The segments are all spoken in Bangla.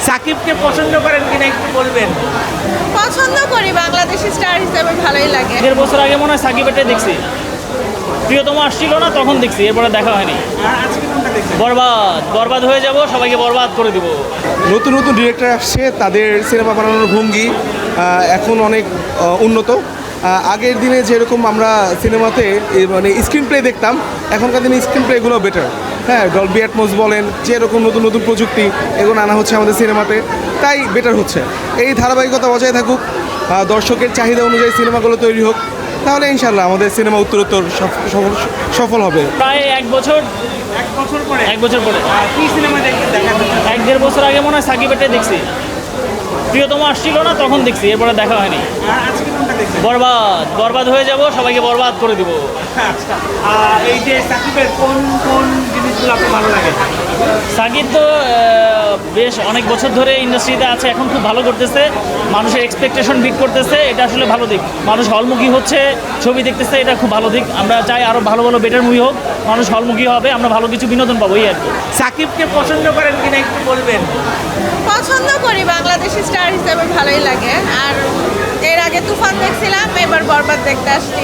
সাকিবকে পছন্দ করেন কিনা একটু বলবেন। পছন্দ করি, বাংলাদেশি স্টার হিসেবে ভালোই লাগে। 1.5 বছর আগে মনে হয় সাকিবেরটাই দেখছি, প্রিয়তম আসছিল না তখন দেখছি, এরপরে দেখা হয়নি। আর আজকে কোনটা দেখছেন? বরবাদ বরবাদ হয়ে যাব, সবাইকে বরবাদ করে দিব। নতুন নতুন ডিরেক্টর আসছে, তাদের সিনেমা বানানোর ভঙ্গি এখন অনেক উন্নত। আগের দিনে যেরকম আমরা সিনেমাতে মানে স্ক্রিন প্লে দেখতাম, এখনকার দিনে স্ক্রিন প্লেগুলো বেটার। হ্যাঁ, ডলবি অ্যাটমস বলেন, যেরকম নতুন নতুন প্রযুক্তি এগুলো আনা হচ্ছে আমাদের সিনেমাতে, তাই বেটার হচ্ছে। এই ধারাবাহিকতা বজায় থাকুক, দর্শকের চাহিদা অনুযায়ী সিনেমাগুলো তৈরি হোক, তাহলে ইনশাল্লাহ আমাদের সিনেমা উত্তরোত্তর সফল হবে। প্রায় 1 বছর পরে 1 বছর পরে কি সিনেমা দেখতে দেখা যাচ্ছে? 1.5 বছর আগে মনে হয় সাকিবেরটাই দেখছি, প্রিয়তম আসছিল না তখন দেখছি, এরপরে দেখা হয়নি। আর আজকে কোনটা দেখছেন? বরবাদ বরবাদ হয়ে যাব, সবাইকে বরবাদ করে দিব। আচ্ছা, এই যে সাকিবের কোন কোন জিনিসগুলো আপনার ভালো লাগে? সাকিব তো বেশ অনেক বছর ধরে ইন্ডাস্ট্রিতে আছে, এখন খুব ভালো করতেছে, মানুষের এক্সপেকটেশন বিট করতেছে, এটা আসলে ভালো দিক। মানুষ হলমুখী হচ্ছে, ছবি দেখতেছে, এটা খুব ভালো দিক। আমরা চাই আরও ভালো ভালো বেটার মুভি হোক, মানুষ হলমুখী হবে, আমরা ভালো কিছু বিনোদন পাবো, এই আর কি। সাকিবকে পছন্দ করেন কিনা একটু বলবেন। পছন্দ করি, বাংলাদেশি স্টার হিসেবে ভালোই লাগে। আর এর আগে তুফান দেখছিলাম, এবার বরবাদ দেখতে আসছি।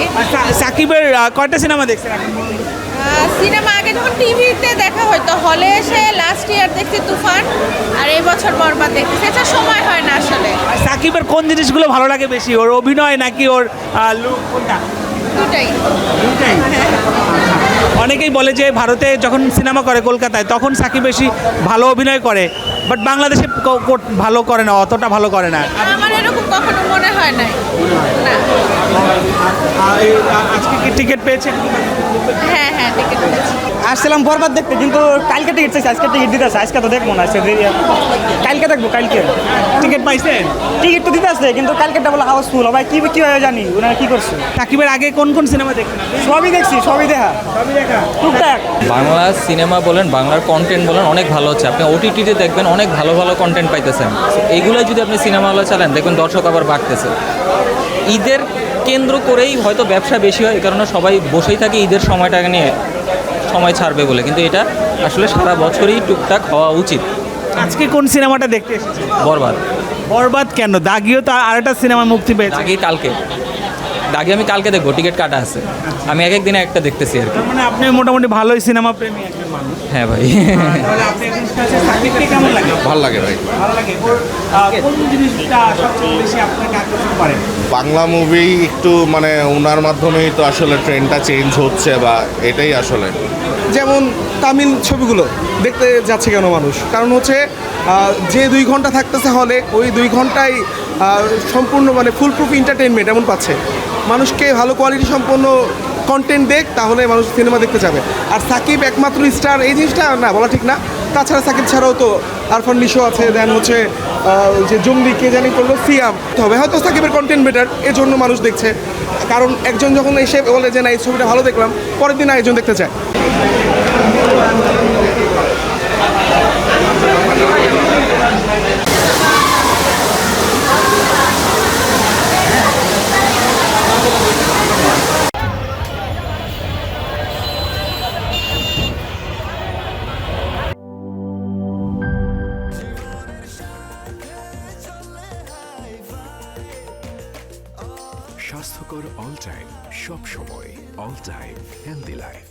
সাকিবের কয়টা সিনেমা দেখছেন এখন? সিনেমা আগে যখন টিভিতে দেখা হয়তো, হলে এসে লাস্ট ইয়ার দেখছি তুফান, আর এই বছর বরবাদ দেখতেছি। এটা সময় হয় না আসলে। সাকিবের কোন জিনিসগুলো ভালো লাগে বেশি, ওর অভিনয় নাকি ওর লুক, কোনটা? দুটাই। অনেকেই বলে যে ভারতে যখন সিনেমা করে কলকাতায়, তখন সাকিব বেশি ভালো অভিনয় করে, বাট বাংলাদেশে ভালো করে না, অতটা ভালো করে না। আমার এরকম কখনো মনে হয় নাই। না। আজকে কি টিকিট পেয়েছেন? হ্যাঁ হ্যাঁ, টিকিট পেয়েছি। আসছিলাম বরবাদ দেখতে, কিন্তু কালকে টিকিট চাইছি, আজকে টিকিট দিতে আসছে, আজকে তো দেখবো না, কালকে দেখবো। কালকে টিকিট পাইছেন? টিকিট তো দিতে আসছে, কিন্তু কালকেটা বলে হাউসফুল। ভাই কি হয় জানি ওনারা কি করছে। সাকিবের আগে কোন কোন সিনেমা দেখছেন? সবই দেখছি, সবই দেখা, সবই দেখা। টুকটাক। বাংলা সিনেমা বলেন, বাংলার কন্টেন্ট বলেন, অনেক ভালো হচ্ছে। আপনি ওটিটিতে দেখবেন অনেক ভালো ভালো কন্টেন্ট পাইতেছেন। এইগুলো যদি আপনি সিনেমা হলে চালান, দেখবেন দর্শক আবার বাড়তেছে। ঈদের কেন্দ্র করেই হয়তো ব্যবসা বেশি হয়, এই কারণে সবাই বসেই থাকে ঈদের সময়টাকে নিয়ে, সময় ছাড়বে বলে। কিন্তু এটা আসলে সারা বছরই টুকটাক হওয়া উচিত। আজকে কোন সিনেমাটা দেখতে এসেছেন? বরবাদ। বরবাদ কেন? দাগিও তো আরেকটা সিনেমা মুক্তি পেয়েছে। দাগি আমি কালকে দেখবো, টিকিট কাটা আছে। আমি এক একদিনে একটা দেখতেছি আর কি। তার মানে আপনি মোটামুটি ভালোই সিনেমা প্রেমী একজন মানুষ। হ্যাঁ ভাই। তাহলে আপনি এখন কাছে সাকিবকে কেমন লাগে? ভালো লাগে ভাই। ভালো লাগে। ওর কোন জিনিসটা সবচেয়ে বেশি আপনাকে আকর্ষণ করে? বাংলা মুভি একটু মানে ওনার মাধ্যমেই তো আসলে ট্রেন্ডটা চেঞ্জ হচ্ছে, বা এটাই আসলে। যেমন তামিল ছবিগুলো দেখতে যাচ্ছে কেন মানুষ? কারণ হচ্ছে যে 2 ঘন্টা থাকতেছে হলে, ওই 2 ঘন্টায় সম্পূর্ণ মানে ফুল প্রুফ এন্টারটেনমেন্ট এমন পাচ্ছে। মানুষকে ভালো কোয়ালিটি সম্পন্ন কন্টেন্ট দেখ, তাহলে মানুষ সিনেমা দেখতে যাবে। আর সাকিব একমাত্র স্টার এই জিনিসটা না বলা ঠিক না। তাছাড়া সাকিব ছাড়াও তো আরফান নিশো আছে, দেন হচ্ছে যে জঙ্গলি কে জানি করলো সিয়াম হবে, হয়তো সাকিবের কন্টেন্ট বেটার, এজন্য মানুষ দেখছে। কারণ একজন যখন এসে বলে যে না এই ছবিটা ভালো দেখলাম, পরের দিন আরেকজন দেখতে চায়। স্বাস্থ্যকর অল টাইম, সব সময় অল টাইম হেলদি লাইফ।